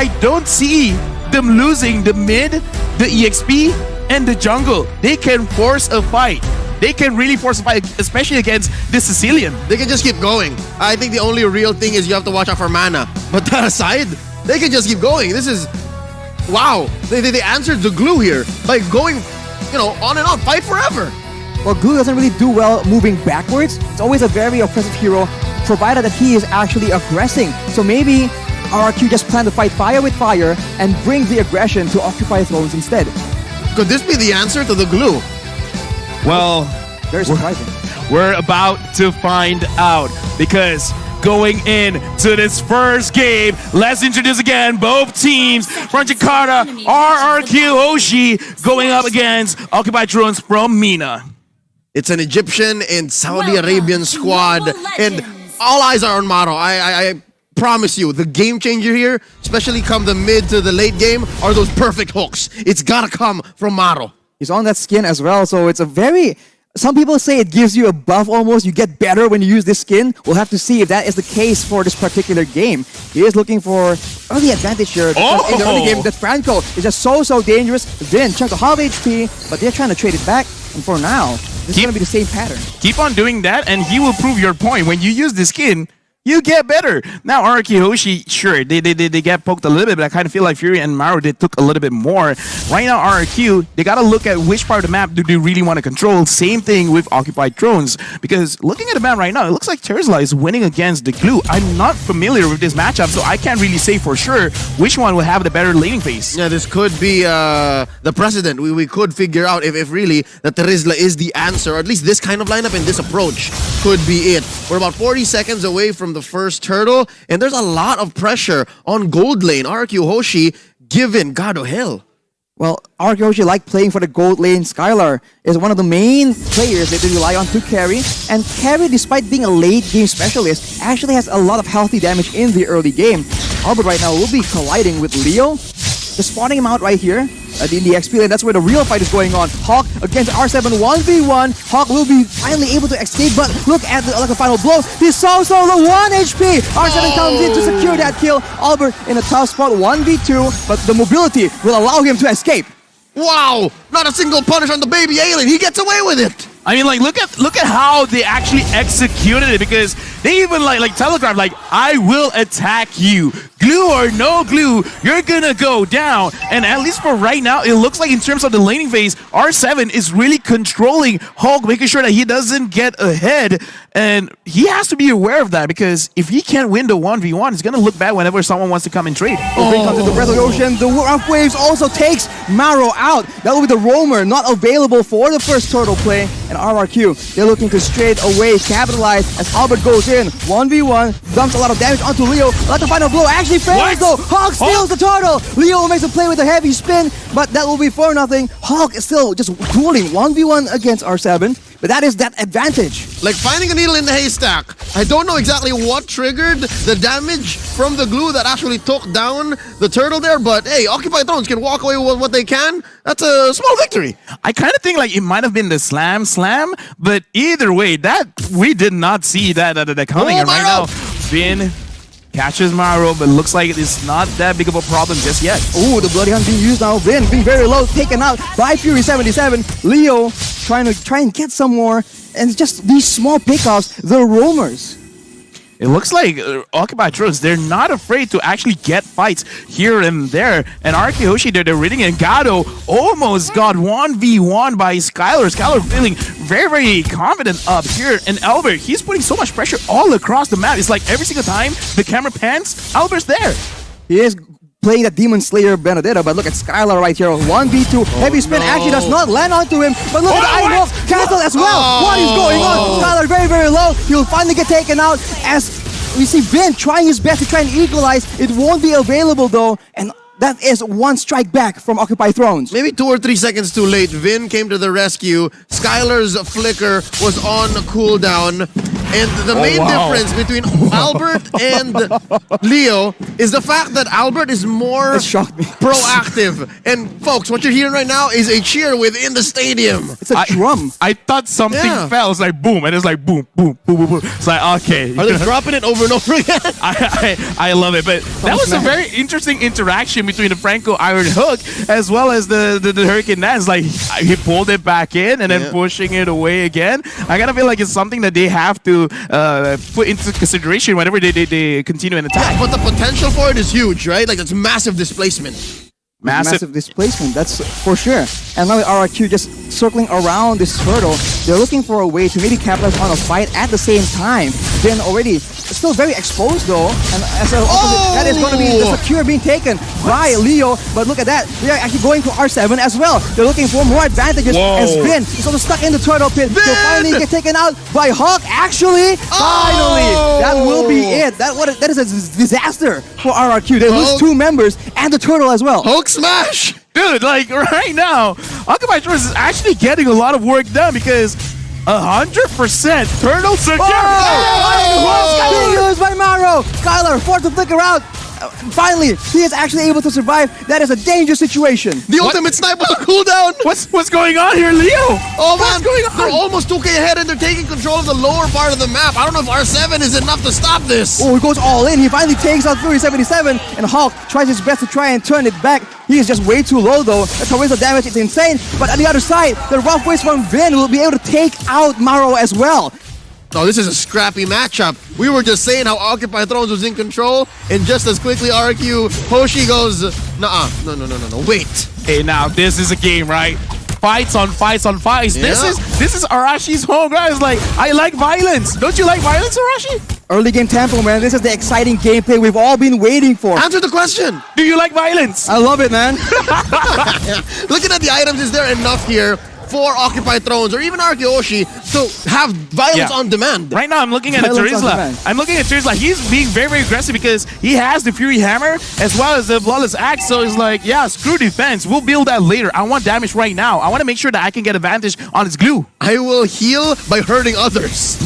I don't see them losing the mid, the EXP, and the jungle. They can force a fight. They can really force a fight, especially against the Sicilian. They can just keep going. I think the only real thing is you have to watch out for mana. But that aside, they can just keep going. This is, wow. They answered the glue here by going, on and on, fight forever. Well, Glue doesn't really do well moving backwards. It's always a very oppressive hero, provided that he is actually aggressing. So maybe RRQ just plan to fight fire with fire and bring the aggression to occupy thrones instead. Could this be the answer to the glue? Well, very surprising. We're about to find out, because going into this first game, let's introduce again both teams from Jakarta, RRQ HOSHI, going up against Occupied Thrones from MENA. It's an Egyptian and Saudi Arabian squad, and all eyes are on Maro. I promise you, the game changer here, especially come the mid to the late game, are those perfect hooks. It's gotta come from Maro. He's on that skin as well, so it's a very... Some people say it gives you a buff almost. You get better when you use this skin. We'll have to see if that is the case for this particular game. He is looking for early advantage here. In the early game, that Franco is just so dangerous. Then chunk a half HP, but they're trying to trade it back. And for now, this is going to be the same pattern. Keep on doing that, and he will prove your point. When you use the skin, you get better. Now, RRQ HOSHI, sure, they get poked a little bit, but I kind of feel like Fury and Maro, they took a little bit more. Right now, RRQ, they got to look at which part of the map do they really want to control. Same thing with Occupied Thrones, because looking at the map right now, it looks like Terzla is winning against the Glue. I'm not familiar with this matchup, so I can't really say for sure which one will have the better laning phase. Yeah, this could be the precedent. We could figure out if really that Terzla is the answer, or at least this kind of lineup and this approach could be it. We're about 40 seconds away from the first turtle, and there's a lot of pressure on gold lane. RRQ HOSHI given God of Hell. Well, RRQ HOSHI like playing for the gold lane. Skylar is one of the main players that they rely on to carry, and carry, despite being a late game specialist, actually has a lot of healthy damage in the early game. Albert right now will be colliding with Leo, just spawning him out right here in the XP lane. That's where the real fight is going on. Hawk against R7 1v1. Hawk will be finally able to escape, but look at the final blow. He's so low, 1 HP. R7 comes in to secure that kill. Albert in a tough spot, 1v2, but the mobility will allow him to escape. Wow! Not a single punish on the baby alien. He gets away with it. I mean, like, look at how they actually executed it, because they even like telegraphed, like, I will attack you. Glue or no glue, you're gonna go down. And at least for right now, it looks like in terms of the laning phase, R7 is really controlling Hulk, making sure that he doesn't get ahead. And he has to be aware of that, because if he can't win the 1v1, it's gonna look bad whenever someone wants to come and trade. Brink comes into the Breath of the Ocean. The rough waves also takes Maro out. That will be the roamer, not available for the first turtle play. And RRQ, they're looking to straight away capitalize as Albert goes in. 1v1, dumps a lot of damage onto Leo. Let the final blow actually fails though. Hawk steals the turtle. Leo makes a play with a heavy spin, but that will be for nothing. Hawk is still just dueling 1v1 against R7, but that is that advantage. Like finding a needle in the haystack. I don't know exactly what triggered the damage from the glue that actually took down the turtle there, but hey, Occupied Thrones can walk away with what they can. That's a small victory. I kind of think like it might have been the slam, but either way, that we did not see that coming. And right now, Vin catches Maro, but looks like it's not that big of a problem just yet. Ooh, the Bloody Hunt being used now. Vin being very low, taken out by Fury 77. Leo trying to get some more, and just these small pickoffs, the roamers. It looks like Occupied Thrones, they're not afraid to actually get fights here and there. And RRQ HOSHI, they're reading, and Gado almost got 1v1 by Skylar. Skylar feeling very confident up here. And Albert, he's putting so much pressure all across the map. It's like every single time the camera pans, Albert's there. He is playing that Demon Slayer Benedetta, but look at Skylar right here. 1v2. Heavy spin actually does not land onto him, but look at the Iron Wolf cancelled as well. What is going on? Skylar very low. He'll finally get taken out as we see Vin trying his best to try and equalize. It won't be available though, and that is one strike back from Occupied Thrones. Maybe 2 or 3 seconds too late. Vin came to the rescue. Skylar's flicker was on cooldown. And the main difference between Albert and Leo is the fact that Albert is more It shocked me. proactive. And folks, what you're hearing right now is a cheer within the stadium. It's a drum. I thought something Yeah. fell. It's like boom, and it's like boom, boom, boom, boom, boom. It's like okay. Are they dropping it over and over again? I love it, but that was a very interesting interaction between the Franco Iron Hook as well as the Hurricane Nance. Like he pulled it back in and then pushing it away again. I gotta feel like it's something that they have to put into consideration whenever they continue an attack. But the potential for it is huge, right? Like it's massive displacement. Massive displacement, that's for sure. And now with RRQ just circling around this hurdle, they're looking for a way to maybe capitalize on a fight at the same time. Then already, still very exposed though, and as a that is going to be the secure being taken by Leo. But look at that, they are actually going for R7 as well. They're looking for more advantages as Vin is also stuck in the turtle pit. He'll finally get taken out by Hawk. Actually, finally, that will be it. That is a disaster for RRQ. They lose 2 members and the turtle as well. Hulk smash! Dude, like right now, Occupy Shores is actually getting a lot of work done because 100% turtle secure. Being used by Maro. Skylar forced to flicker out. Finally, he is actually able to survive. That is a dangerous situation. The ultimate sniper cooldown! What's going on here, Leo? Oh man, What's going on? they're almost 2k ahead and they're taking control of the lower part of the map. I don't know if R7 is enough to stop this. Oh, he goes all in. He finally takes out Fury 77, and Hulk tries his best to try and turn it back. He is just way too low though. The torrential damage is insane. But on the other side, the rough ways from Vin will be able to take out Maro as well. Oh, this is a scrappy matchup. We were just saying how Occupy Thrones was in control, and just as quickly RQ Hoshi goes, nuh-uh, no, wait. Hey, now this is a game, right? Fights on fights on fights. Yeah. This is Arashi's home, guys. Like, I like violence. Don't you like violence, Arashi? Early game tempo, man. This is the exciting gameplay we've all been waiting for. Answer the question. Do you like violence? I love it, man. Looking at the items, is there enough here for Occupy Thrones or even Hoshi to have violence on demand? Right now, I'm looking at Violence on Terizla. demand. I'm looking at Terizla. He's being very, very aggressive because he has the Fury Hammer as well as the Flawless Axe. So it's like, yeah, screw defense. We'll build that later. I want damage right now. I want to make sure that I can get advantage on his glue. I will heal by hurting others.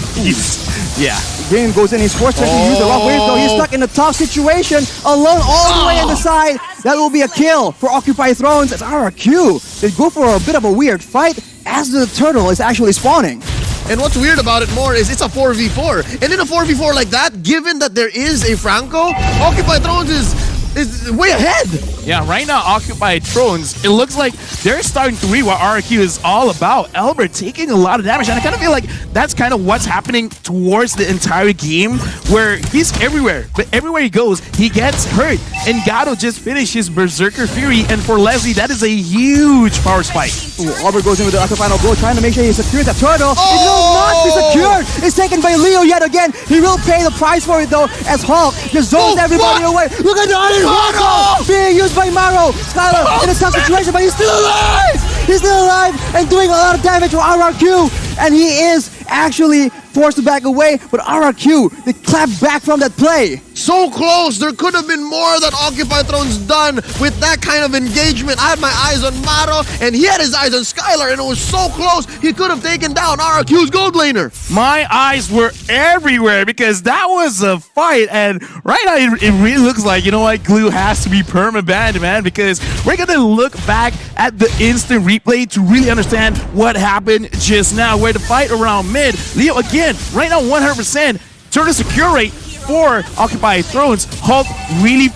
Yeah. Vin goes in. He's forced to actually use the rough waves though. He's stuck in a tough situation, alone all the way on the side. That will be a kill for Occupy Thrones as RRQ. They go for a bit of a weird fight as the turtle is actually spawning. And what's weird about it more is it's a 4v4. And in a 4v4 like that, given that there is a Franco, Occupy Thrones is way ahead. Yeah, right now, Occupy Thrones, it looks like they're starting to read what RRQ is all about. Albert taking a lot of damage, and I kind of feel like that's kind of what's happening towards the entire game, where he's everywhere, but everywhere he goes, he gets hurt. And Gato just finished his Berserker Fury, and for Leslie, that is a huge power spike. Ooh, Albert goes in with the final blow, trying to make sure he secures that turtle. It will not be secured. It's taken by Leo yet again. He will pay the price for it though, as Hulk just zones everybody away. Look at the Iron Hulk being used by Maro. Skylar in a tough situation, but he's still alive. He's still alive and doing a lot of damage for RRQ. And he is actually forced to back away, but RRQ, they clap back from that play. So close. There could have been more that Occupy Thrones done with that kind of engagement. I had my eyes on Maro, and he had his eyes on Skylar, and it was so close. He could have taken down RRQ's gold laner. My eyes were everywhere because that was a fight, and right now it really looks like, you know what, glue has to be perma-banned, man, because we're gonna look back at the instant replay to really understand what happened just now, where the fight around mid, Leo again, right now 100%, turn the secure rate for Occupy Thrones. Hulk really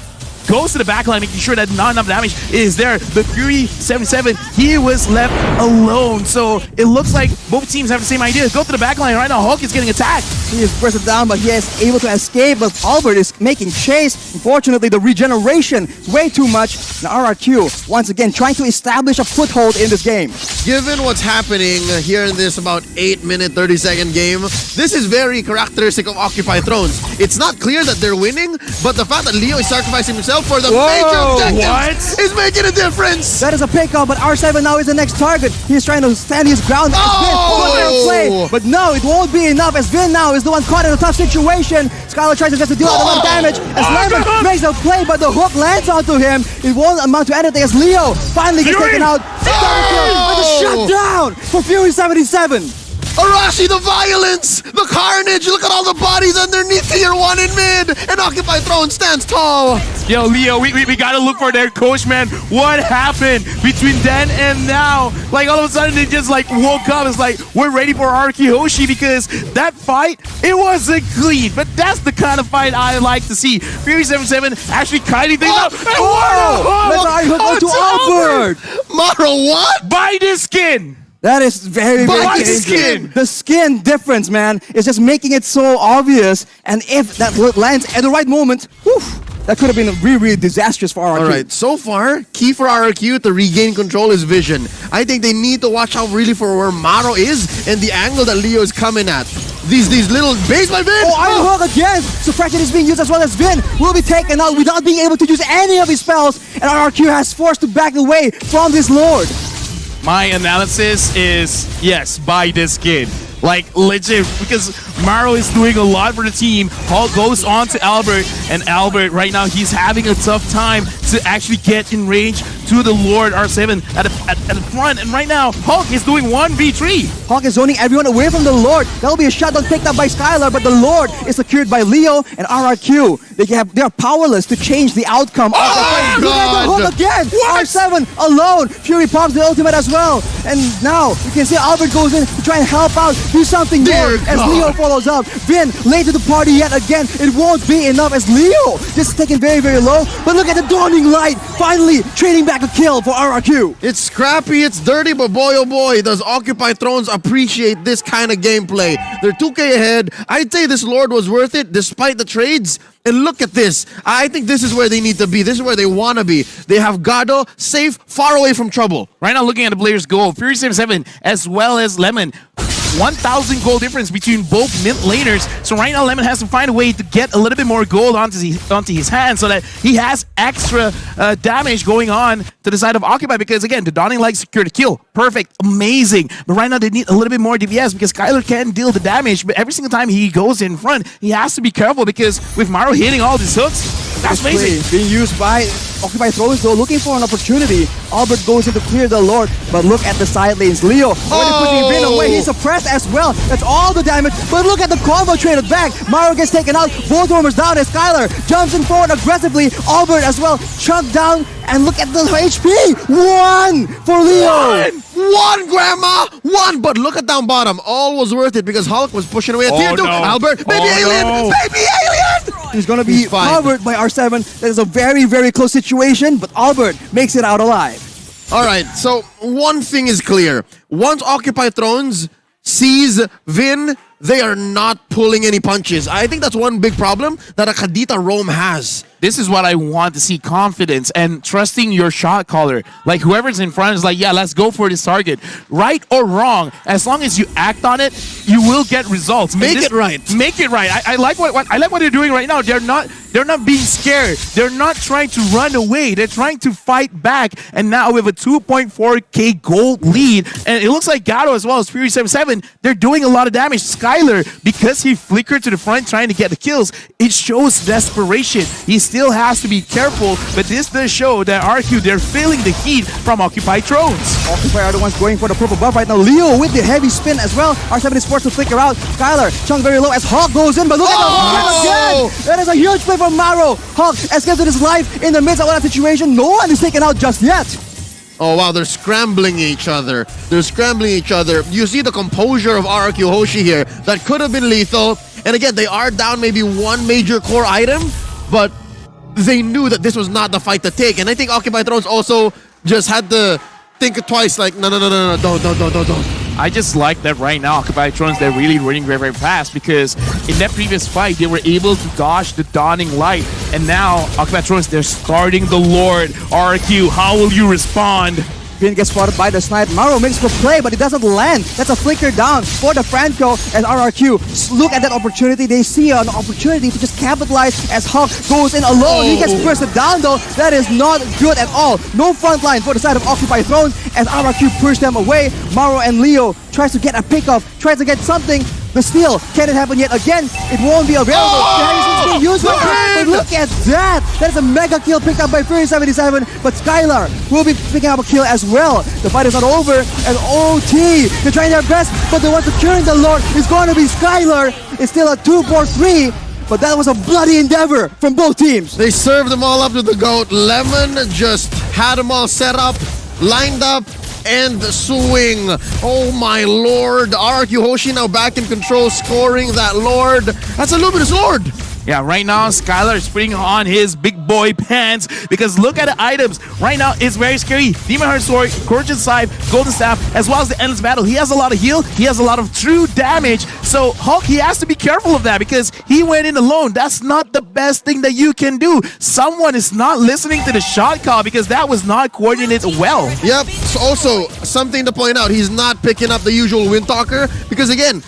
goes to the backline, making sure that not enough damage is there. The Fury 77, he was left alone. So it looks like both teams have the same idea. Go to the backline. Right now, Hulk is getting attacked. He is bursted down, but he is able to escape. But Albert is making chase. Unfortunately, the regeneration is way too much. Now RRQ, once again, trying to establish a foothold in this game. Given what's happening here in this about 8-minute, 30-second game, this is very characteristic of Occupy Thrones. It's not clear that they're winning, but the fact that Leo is sacrificing himself for the major objectives is making a difference. That is a pickup, but R7 now is the next target. He's trying to stand his ground. Play, but no, it won't be enough as Vin now is the one caught in a tough situation. Skylar tries to deal out a lot of damage as Lemon makes the play, but the hook lands onto him. It won't amount to anything as Leo finally gets taken out. With a shutdown for Fury 77. Arashi, the violence, the carnage. Look at all the bodies underneath tier 1 in mid. And Occupy Throne stands tall. Yo, Leo, we gotta look for their coach, man. What happened between then and now? Like, all of a sudden, they just, like, woke up. It's like, we're ready for RRQ HOSHI because that fight, it wasn't clean. But that's the kind of fight I like to see. Fury 77 actually kiting things up. And Let's go to Albert. Maro, what? Buy this skin! That is very, very By the dangerous. skin. The skin difference, man, is just making it so obvious. And if that lands at the right moment, whew, that could have been really, really disastrous for RRQ. All right, so far, key for RRQ to regain control is vision. I think they need to watch out really for where Maro is and the angle that Leo is coming at. These little base by Vin. Oh, Iron Hook again! Suppression is being used as well as Vin will be taken out without being able to use any of his spells. And RRQ has forced to back away from this Lord. My analysis is, yes, buy this skin. Like, legit, because Maro is doing a lot for the team. Hulk goes on to Albert, and Albert, right now, he's having a tough time to actually get in range to the Lord R7 at the front. And right now, Hulk is doing 1v3. Hulk is zoning everyone away from the Lord. That'll be a shutdown picked up by Skylar, but the Lord is secured by Leo and RRQ. They are powerless to change the outcome of the fight. Look at the Hulk again! What? R7 alone! Fury pops the ultimate as well. And now, you can see Albert goes in to try and help out, do something more Dear as God. Leo follows up. Vin, late to the party yet again. It won't be enough as Leo just taken very, very low. But look at the dawning light, finally trading back a kill for RRQ. It's scrappy, it's dirty, but boy oh boy, does Occupy Thrones appreciate this kind of gameplay. They're 2K ahead. I'd say this Lord was worth it despite the trades. And look at this. I think this is where they need to be. This is where they want to be. They have Gado safe, far away from trouble. Right now, looking at the players' goal, Fury 77 as well as Lemon. 1,000 gold difference between both mid laners. So right now, Lemon has to find a way to get a little bit more gold onto his hand so that he has extra damage going on to the side of Occupy because, again, the Dawning Light secured the kill. Perfect. Amazing. But right now, they need a little bit more DPS because Skylar can deal the damage, but every single time he goes in front, he has to be careful because with Maro hitting all these hooks, that's amazing. Being used by Occupy Thrones, though, looking for an opportunity. Albert goes in to clear the Lord, but look at the side lanes. Leo already putting Vin away. He's suppressed as well. That's all the damage. But look at the combo traded back. Maro gets taken out. Both warmers down as Skylar jumps in forward aggressively. Albert as well chunked down. And look at the HP. 1 for Leo. One, Grandma! One! But look at down bottom. All was worth it because Hulk was pushing away at tier 2. no. Albert, baby alien! No. Baby alien! He's going to be He's fine. covered by R7. That is a very, very close situation, but Albert makes it out alive. All right, so one thing is clear. Once Occupy Thrones sees Vin, they are not pulling any punches. I think that's one big problem that a Kadita Rome has. This is what I want to see, confidence and trusting your shot caller. Like whoever's in front is like, yeah, let's go for this target. Right or wrong, as long as you act on it, you will get results. Make it right. Make it right. I like what they're doing right now. They're not being scared. They're not trying to run away. They're trying to fight back. And now with a 2.4k gold lead, and it looks like Gato as well as Fury 77, they're doing a lot of damage. Skylar, because he flickered to the front trying to get the kills, it shows desperation. He still has to be careful, but this does show that RQ, they're feeling the heat from Occupy Thrones. Occupy are the ones going for the purple buff right now. Leo with the heavy spin as well. R7 is forced to flicker out. Skylar, chunk very low as Hawk goes in, but look at the Hawk again! That is a huge play from Maro. Hawk escapes with his life in the midst of that situation. No one is taken out just yet. Oh wow, they're scrambling each other. They're scrambling each other. You see the composure of RRQ HOSHI here. That could have been lethal. And again, they are down maybe one major core item, but they knew that this was not the fight to take. And I think Occupy Thrones also just had to think twice, like, no, don't. I just like that right now, Occupy Thrones, they're really running very, very fast because in that previous fight, they were able to dodge the Dawning Light. And now, Occupy Thrones, they're starting the Lord. RQ, how will you respond? Vin gets spotted by the snipe. Maro makes for play, but it doesn't land. That's a flicker down for the Franco and RRQ. Look at that opportunity. They see an opportunity to just capitalize as Hawk goes in alone. He gets bursted down though. That is not good at all. No front line for the side of Occupy Thrones as RRQ pushed them away. Maro and Leo tries to get a pickoff, tries to get something. But still, can it happen yet again? It won't be available. Oh! Being used right now, but look at that! That is a mega kill picked up by Fury77, but Skylar will be picking up a kill as well. The fight is not over, and OT, they're trying their best, but the one securing the Lord is going to be Skylar. It's still a 2-4-3, but that was a bloody endeavor from both teams. They served them all up to the GOAT. Lemon just had them all set up, lined up, and swing. Oh my lord. RRQ HOSHI now back in control, scoring that Lord. That's a Luminous Lord. Yeah, right now, Skylar is putting on his big boy pants because look at the items. Right now, it's very scary. Demon Heart Sword, Scorch's Scythe, Golden Staff, as well as the Endless Battle. He has a lot of heal. He has a lot of true damage. So Hulk, he has to be careful of that because he went in alone. That's not the best thing that you can do. Someone is not listening to the shot call because that was not coordinated well. Yep. So also, something to point out, he's not picking up the usual Wind Talker because again,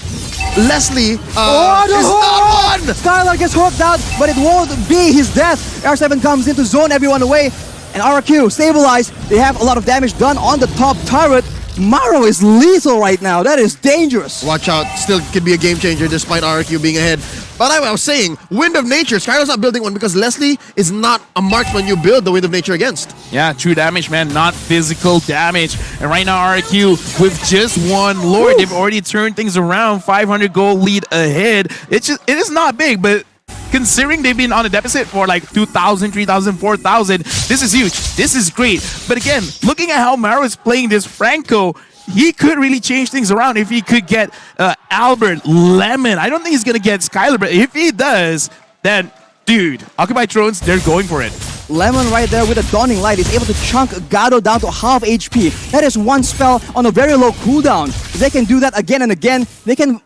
Leslie is not one! Skylar gets hooked out, but it won't be his death. R7 comes in to zone everyone away, and RRQ stabilized. They have a lot of damage done on the top turret. Maro is lethal right now. That is dangerous. Watch out. Still could be a game changer despite RRQ being ahead. But I was saying, Wind of Nature, Skylar's not building one because Leslie is not a marksman you build the Wind of Nature against. Yeah, true damage, man, not physical damage. And right now, RRQ, with just one Lord, they've already turned things around. 500 gold lead ahead. It is not big, but considering they've been on a deficit for like 2,000, 3,000, 4,000, this is huge. This is great. But again, looking at how Maro is playing this Franco, he could really change things around if he could get Albert, Lemon. I don't think he's going to get Skylar, but if he does, then, dude, Occupy Thrones, they're going for it. Lemon right there with a Dawning Light is able to chunk Gado down to half HP. That is one spell on a very low cooldown. If they can do that again and again, they can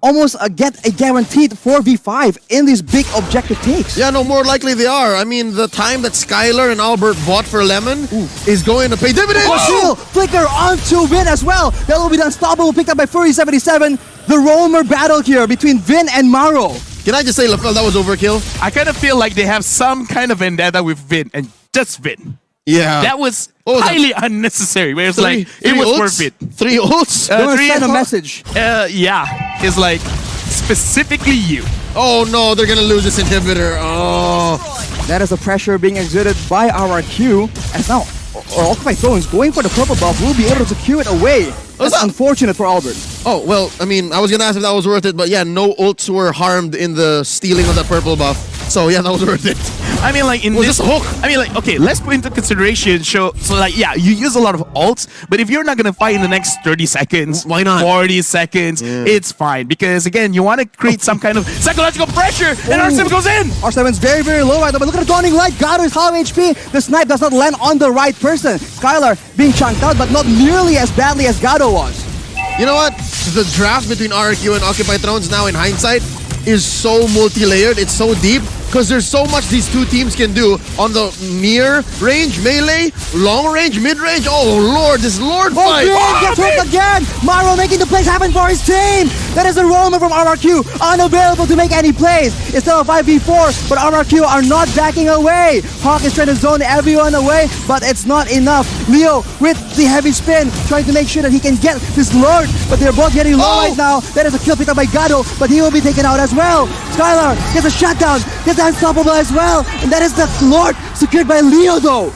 almost get a guaranteed 4v5 in these big objective takes. Yeah, no, more likely they are. I mean, the time that Skylar and Albert bought for Lemon is going to pay dividends. Oh, flicker onto Vin as well. That will be the unstoppable picked up by Fury77. The roamer battle here between Vin and Maro. Can I just say, LaFell, that was overkill? I kind of feel like they have some kind of vendetta with Vin and just Vin. Yeah. That was highly unnecessary. Where it's like, three it was ults? worth it. 3 ults? They will send a message. Yeah. It's like, specifically you. Oh no, they're gonna lose this inhibitor. Oh. That is the pressure being exerted by RRQ. As now, Occupy Thrones going for the purple buff will be able to secure it away. That's unfortunate for Albert. Oh, well, I mean, I was gonna ask if that was worth it, but yeah, no ults were harmed in the stealing of that purple buff. So yeah, that was worth it. I mean, like in Was this this a hook? I mean, like, okay, let's put into consideration. So like, yeah, you use a lot of ults, but if you're not gonna fight in the next 30 seconds, Why not? 40 seconds, it's fine because again, you want to create some kind of psychological pressure, and R7 goes in. R7's very, very low right now, but look at the Dawning Light. Gado is half HP. The snipe does not land on the right person. Skylar being chunked out, but not nearly as badly as Gado was. You know what? The draft between RRQ and Occupy Thrones now in hindsight is so multi-layered, it's so deep, because there's so much these two teams can do on the near range, melee, long range, mid range. Oh lord, this Lord fight! Vin gets hooked again! Maro making the plays happen for his team! That is a roamer from RRQ, unavailable to make any plays. It's still a 5v4, but RRQ are not backing away. Hawk is trying to zone everyone away, but it's not enough. Leo with the heavy spin, trying to make sure that he can get this Lord, but they're both getting low right now. That is a kill picked up by Gado, but he will be taken out as well. Skylar gets a shutdown, gets unstoppable as well, and that is the Lord secured by Leo though.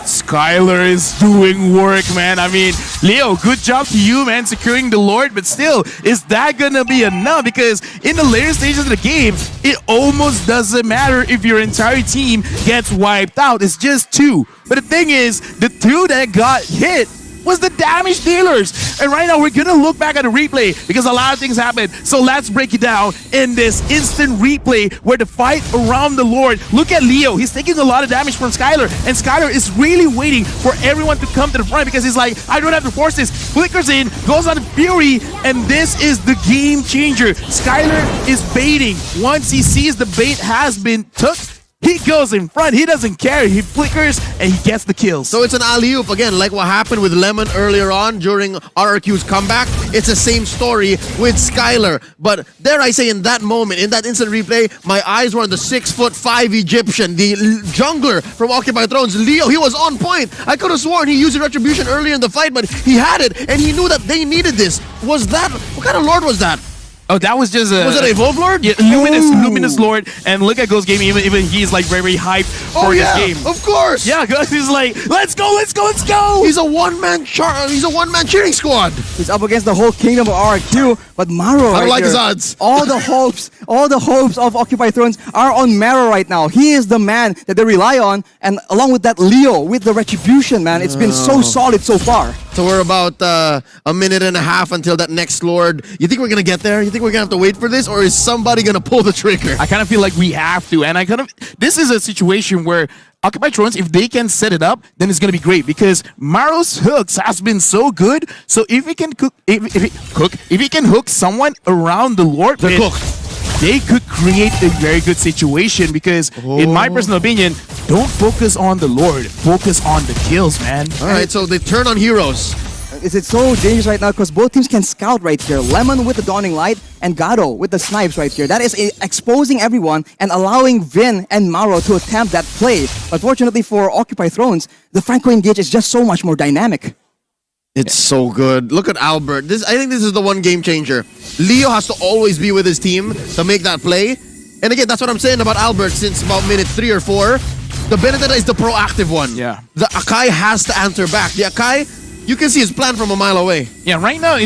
Skylar is doing work, man. I mean, Leo, good job to you, man, securing the Lord, but still, is that gonna be enough? Because in the later stages of the game, it almost doesn't matter if your entire team gets wiped out. It's just 2. But the thing is, the 2 that got hit was the damage dealers. And right now, we're gonna look back at the replay because a lot of things happened. So let's break it down in this instant replay where the fight around the Lord. Look at Leo. He's taking a lot of damage from Skylar, and Skylar is really waiting for everyone to come to the front because he's like, I don't have to force this. Flickers in, goes on Fury, and this is the game changer. Skylar is baiting. Once he sees the bait has been took, he goes in front. He doesn't care. He flickers and he gets the kills. So it's an alley-oop again, like what happened with Lemon earlier on during RRQ's comeback. It's the same story with Skylar. But dare I say, in that moment, in that instant replay, my eyes were on the 6'5" Egyptian, the jungler from Occupy Thrones, Leo. He was on point. I could have sworn he used the retribution earlier in the fight, but he had it and he knew that they needed this. Was that, what kind of Lord was that? Oh, that was just a... Was it a Evolve Lord? Yeah, Luminous Lord. And look at Ghost Gaming, even he's like very hyped for this game. Of course. Yeah, Ghost is like, let's go, let's go, let's go. He's a one-man cheering squad. He's up against the whole kingdom of RRQ, but Maro I don't like here, his odds. all the hopes of Occupy Thrones are on Maro right now. He is the man that they rely on, and along with that, Leo with the retribution, man. It's been so solid so far. So we're about a minute and a half until that next Lord. You think we're gonna get there? You think we're gonna have to wait for this, or is somebody gonna pull the trigger? I kind of feel like we have to, and this is a situation where Occupy Thrones, if they can set it up, then it's gonna be great because Maro's hooks has been so good. So if he can if he can hook someone around the Lord, They're cooked. They could create a very good situation because, in my personal opinion, don't focus on the Lord, focus on the kills, man. All right, so they turn on heroes. It's so dangerous right now because both teams can scout right here. Lemon with the Dawning Light and Gato with the snipes right here. That is exposing everyone and allowing Vin and Maro to attempt that play. Unfortunately for Occupy Thrones, the Franco engage is just so much more dynamic. It's so good. Look at Albert. I think this is the one game changer. Leo has to always be with his team to make that play. And again, that's what I'm saying about Albert since about minute 3 or 4. The Benedetta is the proactive one. Yeah. The Akai has to answer back. The Akai, you can see his plan from a mile away. Yeah, right now,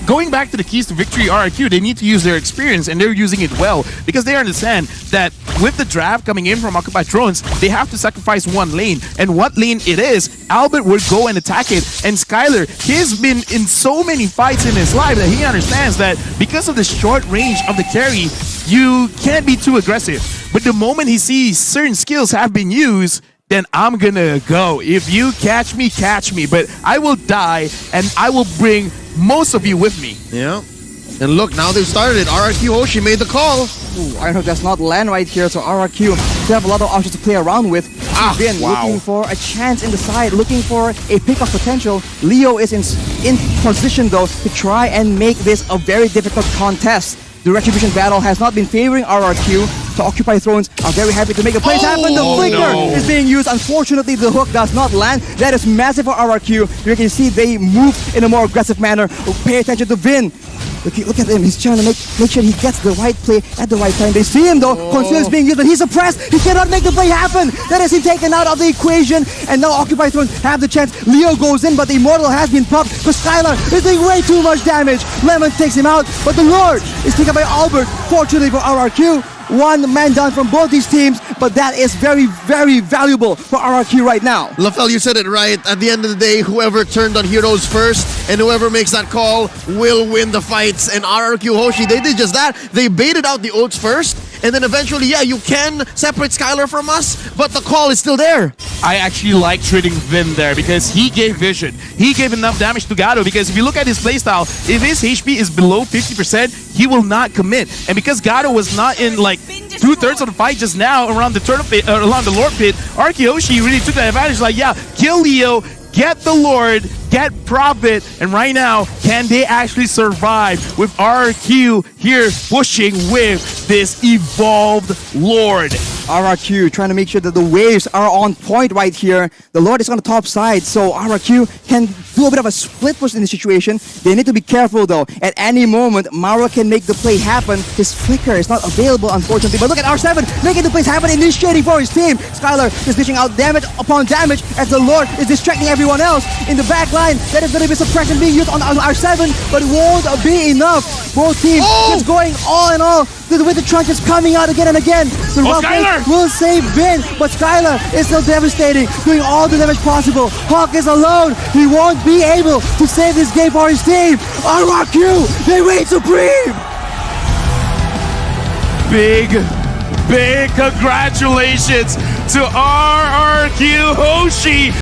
going back to the keys to victory RRQ, they need to use their experience, and they're using it well because they understand that with the draft coming in from Occupy Thrones, they have to sacrifice one lane. And what lane it is, Albert will go and attack it. And Skylar, he's been in so many fights in his life that he understands that because of the short range of the carry, you can't be too aggressive. But the moment he sees certain skills have been used, then I'm gonna go. If you catch me, catch me. But I will die, and I will bring most of you with me. Yeah. And look, now they've started it. RRQ HOSHI made the call. Ooh, Iron Hook does not land right here, so RRQ still have a lot of options to play around with. Vin looking for a chance in the side, looking for a pick of potential. Leo is in position though to try and make this a very difficult contest. The Retribution battle has not been favoring RRQ, so Occupy Thrones are very happy to make the plays happen. The flicker is being used. Unfortunately, the hook does not land. That is massive for RRQ. You can see they move in a more aggressive manner. Pay attention to Vin. Look at him. He's trying to make sure he gets the right play at the right time. They see him though. Conceal is being used, but he's suppressed. He cannot make the play happen. That is him taken out of the equation. And now Occupy Thrones have the chance. Leo goes in, but the Immortal has been popped because Skylar is doing way too much damage. Lemon takes him out, but the Lord is taken by Albert. Fortunately for RRQ, one man down from both these teams, but that is very, very valuable for RRQ right now. Lafel, you said it right. At the end of the day, whoever turned on heroes first and whoever makes that call will win the fights. And RRQ HOSHI, they did just that. They baited out the ults first, and then eventually, yeah, you can separate Skylar from us, but the call is still there. I actually like trading Vin there because he gave vision. He gave enough damage to Gato because if you look at his playstyle, if his HP is below 50%, he will not commit. And because Gato was not in like 2/3 of the fight just now around the turtle pit, around the Lord pit, RRQ HOSHI really took that advantage. Like, yeah, kill Leo, get the Lord, get Prophet, and right now, can they actually survive with RRQ here pushing with this evolved Lord? RRQ trying to make sure that the waves are on point right here. The Lord is on the top side, so RRQ can do a bit of a split push in the situation. They need to be careful though. At any moment, Maro can make the play happen. His flicker is not available, unfortunately. But look at R7 making the plays happen, initiating for his team. Skylar is dishing out damage upon damage as the Lord is distracting everyone else. In the back line, that is going to be suppression being used on R7, but it won't be enough. Both teams just going all in all. With the trunks is coming out again and again. The rough play will save Vin, but Skylar is still devastating, doing all the damage possible. Hawk is alone. He won't be able to save this game for his team. RRQ, they reign supreme. Big congratulations to RRQ HOSHI.